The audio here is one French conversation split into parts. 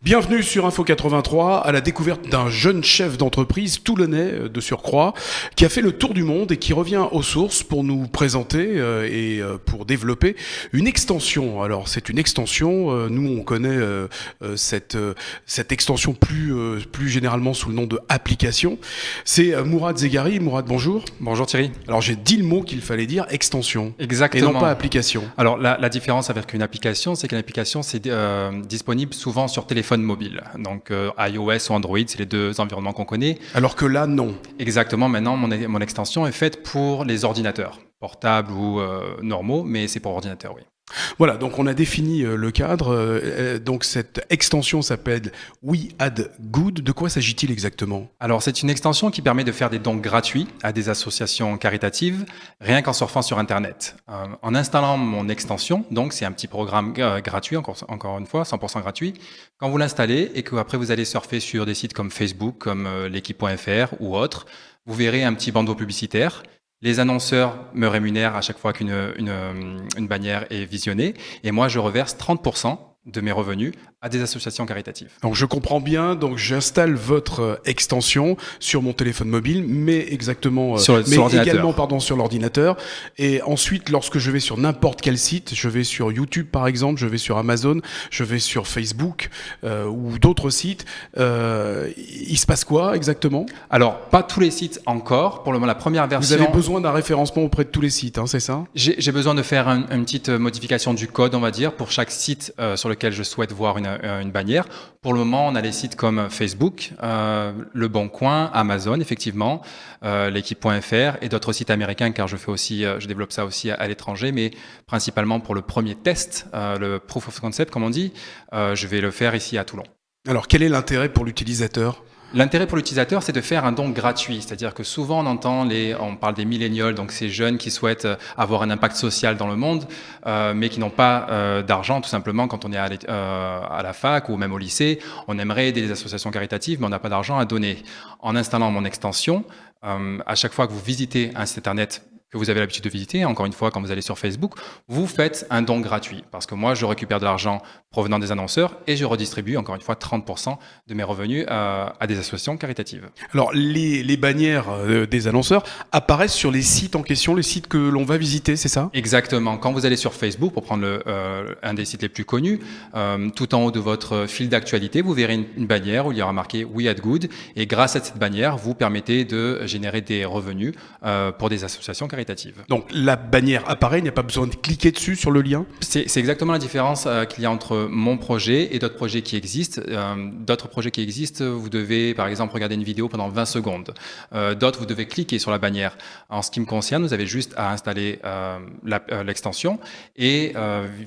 Bienvenue sur Info 83 à la découverte d'un jeune chef d'entreprise toulonnais de surcroît qui a fait le tour du monde et qui revient aux sources pour nous présenter pour développer une extension. Alors c'est une extension, nous on connaît cette extension plus généralement sous le nom de application. C'est Mourad Zegari. Mourad, bonjour. Bonjour Thierry. Alors j'ai dit le mot qu'il fallait dire, extension. Exactement. Et non pas application. Alors la différence avec une application, c'est qu'une application c'est disponible souvent sur téléphone mobile. Donc iOS ou Android, c'est les deux environnements qu'on connaît. Alors que là, non. Exactement. Maintenant, mon extension est faite pour les ordinateurs, portables ou normaux, mais c'est pour ordinateur, oui. Voilà, donc on a défini le cadre. Donc cette extension s'appelle We Add Good. De quoi s'agit-il exactement? Alors c'est une extension qui permet de faire des dons gratuits à des associations caritatives, rien qu'en surfant sur Internet. En installant mon extension, donc c'est un petit programme gratuit, encore une fois, 100% gratuit. Quand vous l'installez et que après vous allez surfer sur des sites comme Facebook, comme l'équipe.fr ou autres, vous verrez un petit bandeau publicitaire. Les annonceurs me rémunèrent à chaque fois qu'une bannière est visionnée et moi je reverse 30% de mes revenus à des associations caritatives. Donc je comprends bien, donc j'installe votre extension sur mon téléphone mobile, mais également sur l'ordinateur. Et ensuite, lorsque je vais sur n'importe quel site, je vais sur YouTube par exemple, je vais sur Amazon, je vais sur Facebook ou d'autres sites, il se passe quoi exactement? Alors, pas tous les sites encore. Pour le moment, la première version... Vous avez besoin d'un référencement auprès de tous les sites, hein, c'est ça? J'ai besoin de faire une petite modification du code, on va dire, pour chaque site sur lequel je souhaite voir une bannière. Pour le moment, on a les sites comme Facebook, Le Bon Coin, Amazon, effectivement, l'équipe.fr et d'autres sites américains, car je développe ça aussi à l'étranger, mais principalement pour le premier test, le proof of concept, comme on dit, je vais le faire ici à Toulon. Alors, quel est l'intérêt pour l'utilisateur? L'intérêt pour l'utilisateur, c'est de faire un don gratuit. C'est-à-dire que souvent, on parle des millénials, donc ces jeunes qui souhaitent avoir un impact social dans le monde, mais qui n'ont pas d'argent, tout simplement, quand on est à la fac ou même au lycée. On aimerait aider les associations caritatives, mais on n'a pas d'argent à donner. En installant mon extension, à chaque fois que vous visitez un site internet que vous avez l'habitude de visiter, encore une fois, quand vous allez sur Facebook, vous faites un don gratuit. Parce que moi, je récupère de l'argent provenant des annonceurs et je redistribue, encore une fois, 30% de mes revenus à des associations caritatives. Alors, les bannières des annonceurs apparaissent sur les sites en question, les sites que l'on va visiter, c'est ça? Exactement. Quand vous allez sur Facebook, pour prendre un des sites les plus connus, tout en haut de votre fil d'actualité, vous verrez une bannière où il y aura marqué We Add Good. Et grâce à cette bannière, vous permettez de générer des revenus pour des associations caritatives. Donc la bannière apparaît, il n'y a pas besoin de cliquer dessus sur le lien? C'est exactement la différence qu'il y a entre mon projet et d'autres projets qui existent. Vous devez par exemple regarder une vidéo pendant 20 secondes. D'autres, vous devez cliquer sur la bannière. En ce qui me concerne, vous avez juste à installer l'extension et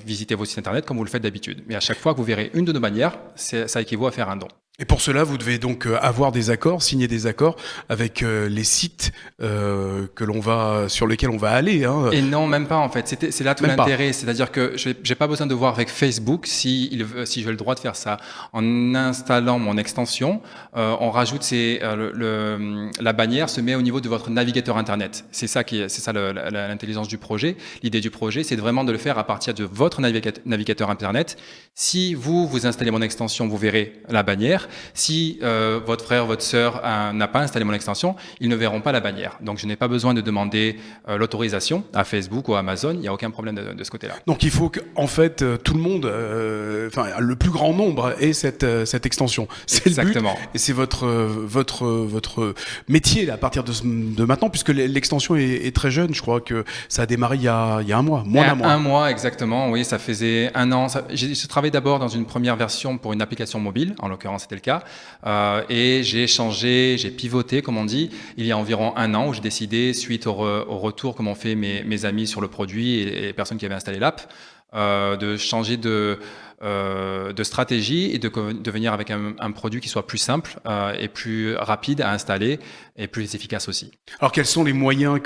visiter vos sites internet comme vous le faites d'habitude. Mais à chaque fois que vous verrez une de nos bannières, ça équivaut à faire un don. Et pour cela, vous devez donc avoir des accords, signer des accords avec les sites sur lesquels on va aller. Hein. Et non, même pas en fait. C'est là tout l'intérêt. C'est-à-dire que j'ai pas besoin de voir avec Facebook si j'ai le droit de faire ça. En installant mon extension, on rajoute la bannière se met au niveau de votre navigateur internet. C'est ça l'intelligence du projet. L'idée du projet, c'est vraiment de le faire à partir de votre navigateur internet. Si vous installez mon extension, vous verrez la bannière. Si votre frère, votre sœur n'a pas installé mon extension, ils ne verront pas la bannière. Donc je n'ai pas besoin de demander l'autorisation à Facebook ou à Amazon. Il n'y a aucun problème de ce côté-là. Donc il faut qu'en fait tout le monde, le plus grand nombre ait cette extension. C'est exactement. Le but. Et c'est votre métier là, à partir de maintenant, puisque l'extension est très jeune. Je crois que ça a démarré il y a un mois, moins d'un mois. Un mois exactement. Oui, ça faisait un an. J'ai travaillé d'abord dans une première version pour une application mobile. En l'occurrence, c'était le cas. Et j'ai pivoté, comme on dit, il y a environ un an où j'ai décidé, suite au retour que m'ont fait mes amis sur le produit et les personnes qui avaient installé l'app, de changer de stratégie et de venir avec un produit qui soit plus simple et plus rapide à installer et plus efficace aussi. Alors quels sont les moyens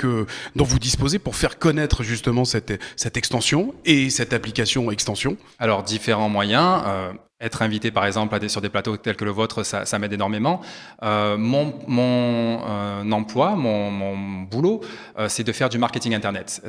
dont vous disposez pour faire connaître justement cette extension et cette application extension? Alors différents moyens. Être invité par exemple sur des plateaux tels que le vôtre, ça m'aide énormément. Mon emploi, mon boulot, c'est de faire du marketing internet.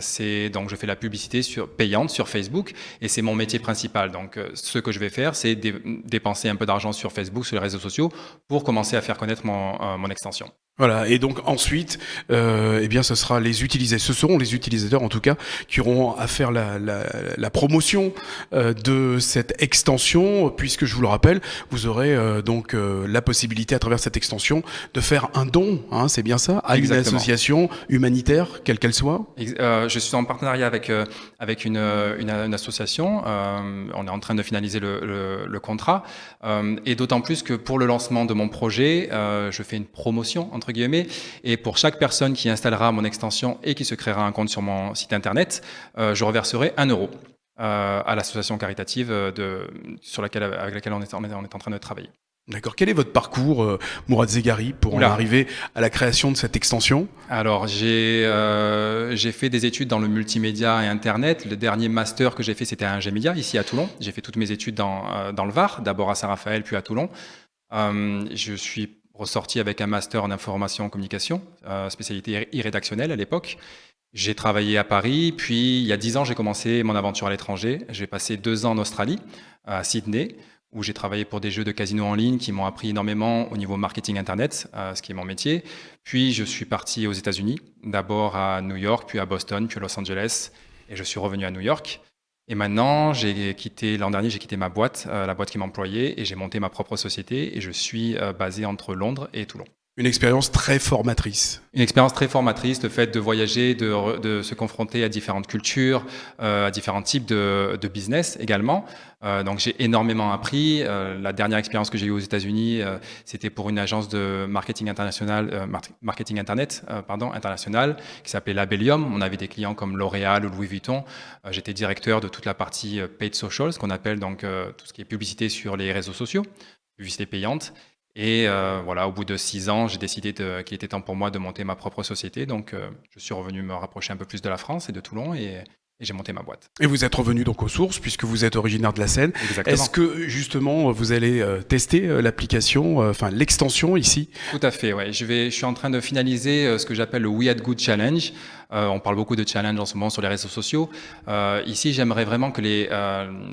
Donc je fais la publicité payante sur Facebook et c'est mon métier principal. Donc ce que je vais faire, c'est dépenser un peu d'argent sur Facebook, sur les réseaux sociaux, pour commencer à faire connaître mon extension. Voilà, et donc ensuite, eh bien, ce seront les utilisateurs en tout cas qui auront à faire la promotion de cette extension, puisque je vous le rappelle, vous aurez donc la possibilité à travers cette extension de faire un don, hein, c'est bien ça, à Exactement. une association humanitaire, quelle qu'elle soit. Je suis en partenariat avec une association. On est en train de finaliser le contrat, et d'autant plus que pour le lancement de mon projet, je fais une promotion entre guillemets, et pour chaque personne qui installera mon extension et qui se créera un compte sur mon site internet, je reverserai 1 euro à l'association caritative avec laquelle on est en train de travailler. D'accord. Quel est votre parcours, Mourad Zegari, pour en arriver à la création de cette extension? Alors, j'ai fait des études dans le multimédia et Internet. Le dernier master que j'ai fait, c'était à Ingémédia, ici à Toulon. J'ai fait toutes mes études dans le Var, d'abord à Saint-Raphaël, puis à Toulon. Je suis ressorti avec un master en information et communication, spécialité e-rédactionnelle à l'époque. J'ai travaillé à Paris, puis il y a 10 ans, j'ai commencé mon aventure à l'étranger. J'ai passé 2 ans en Australie, à Sydney, où j'ai travaillé pour des jeux de casino en ligne qui m'ont appris énormément au niveau marketing Internet, ce qui est mon métier. Puis je suis parti aux États-Unis, d'abord à New York, puis à Boston, puis à Los Angeles, et je suis revenu à New York. Et maintenant, l'an dernier, j'ai quitté ma boîte, la boîte qui m'employait, et j'ai monté ma propre société, et je suis basé entre Londres et Toulon. Une expérience très formatrice. Une expérience très formatrice, le fait de voyager, de se confronter à différentes cultures, à différents types de business également. Donc j'ai énormément appris. La dernière expérience que j'ai eue aux États-Unis, c'était pour une agence de marketing international, international, qui s'appelait Labellium. On avait des clients comme L'Oréal ou Louis Vuitton. J'étais directeur de toute la partie paid social, ce qu'on appelle donc tout ce qui est publicité sur les réseaux sociaux, publicité payante. Et voilà, au bout de 6 ans, j'ai décidé qu'il était temps pour moi de monter ma propre société. Donc, je suis revenu me rapprocher un peu plus de la France et de Toulon et j'ai monté ma boîte. Et vous êtes revenu donc aux sources, puisque vous êtes originaire de la Seine. Exactement. Est-ce que, justement, vous allez tester l'application, l'extension ici? Tout à fait, ouais. Je suis en train de finaliser ce que j'appelle le We Had Good Challenge. On parle beaucoup de challenge en ce moment sur les réseaux sociaux. Ici, j'aimerais vraiment que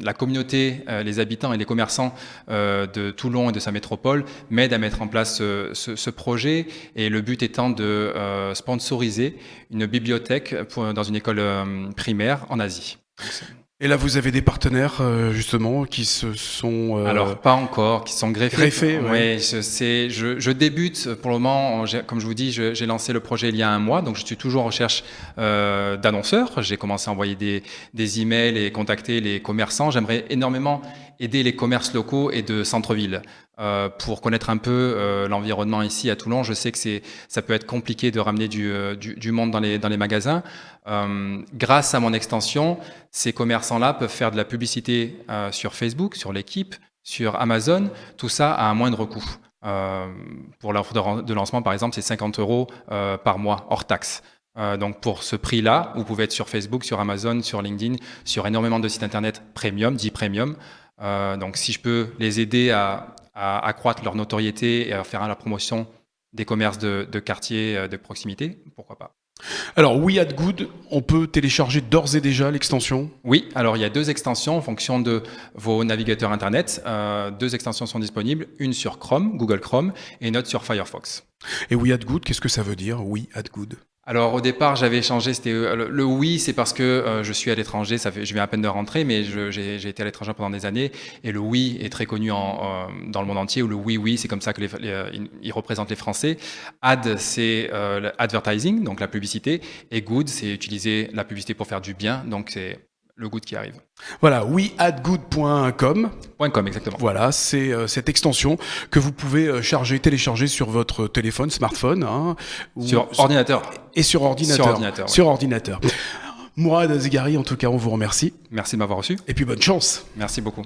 la communauté, les habitants et les commerçants de Toulon et de sa métropole m'aident à mettre en place ce projet. Et le but étant de sponsoriser une bibliothèque dans une école primaire en Asie. Et là, vous avez des partenaires, justement, qui se sont... Alors, pas encore, qui sont greffés. Ouais. Je débute pour le moment. Comme je vous dis, j'ai lancé le projet il y a 1 mois, donc je suis toujours en recherche d'annonceurs. J'ai commencé à envoyer des emails et contacter les commerçants. J'aimerais énormément aider les commerces locaux et de centre-ville. Pour connaître un peu l'environnement ici à Toulon, je sais que ça peut être compliqué de ramener du monde dans les magasins. Grâce à mon extension, ces commerçants-là peuvent faire de la publicité sur Facebook, sur l'équipe, sur Amazon, tout ça à un moindre coût. Pour l'offre de lancement, par exemple, c'est 50 € par mois, hors taxe. Donc pour ce prix-là, vous pouvez être sur Facebook, sur Amazon, sur LinkedIn, sur énormément de sites internet premium, dit premium. Donc si je peux les aider à accroître leur notoriété et à faire la promotion des commerces de quartier, de proximité, pourquoi pas. Alors, We Had Good, on peut télécharger d'ores et déjà l'extension? Oui, alors il y a 2 extensions en fonction de vos navigateurs Internet. 2 extensions sont disponibles, une sur Chrome, Google Chrome, et une autre sur Firefox. Et We Had Good, qu'est-ce que ça veut dire, We Had Good? Alors au départ, j'avais changé, c'était le oui, c'est parce que je suis à l'étranger, je viens à peine de rentrer, mais j'ai été à l'étranger pendant des années, et le oui est très connu dans le monde entier, ou le oui, c'est comme ça que ils représentent les Français. Ad, c'est l'advertising, donc la publicité, et good, c'est utiliser la publicité pour faire du bien, donc c'est le good qui arrive. Voilà, wehadgood.com. .com, exactement. Voilà, c'est cette extension que vous pouvez télécharger sur votre téléphone, smartphone. Hein, sur ordinateur. Et sur ordinateur. Sur ordinateur. Mourad Zegari, en tout cas, on vous remercie. Merci de m'avoir reçu. Et puis bonne chance. Merci beaucoup.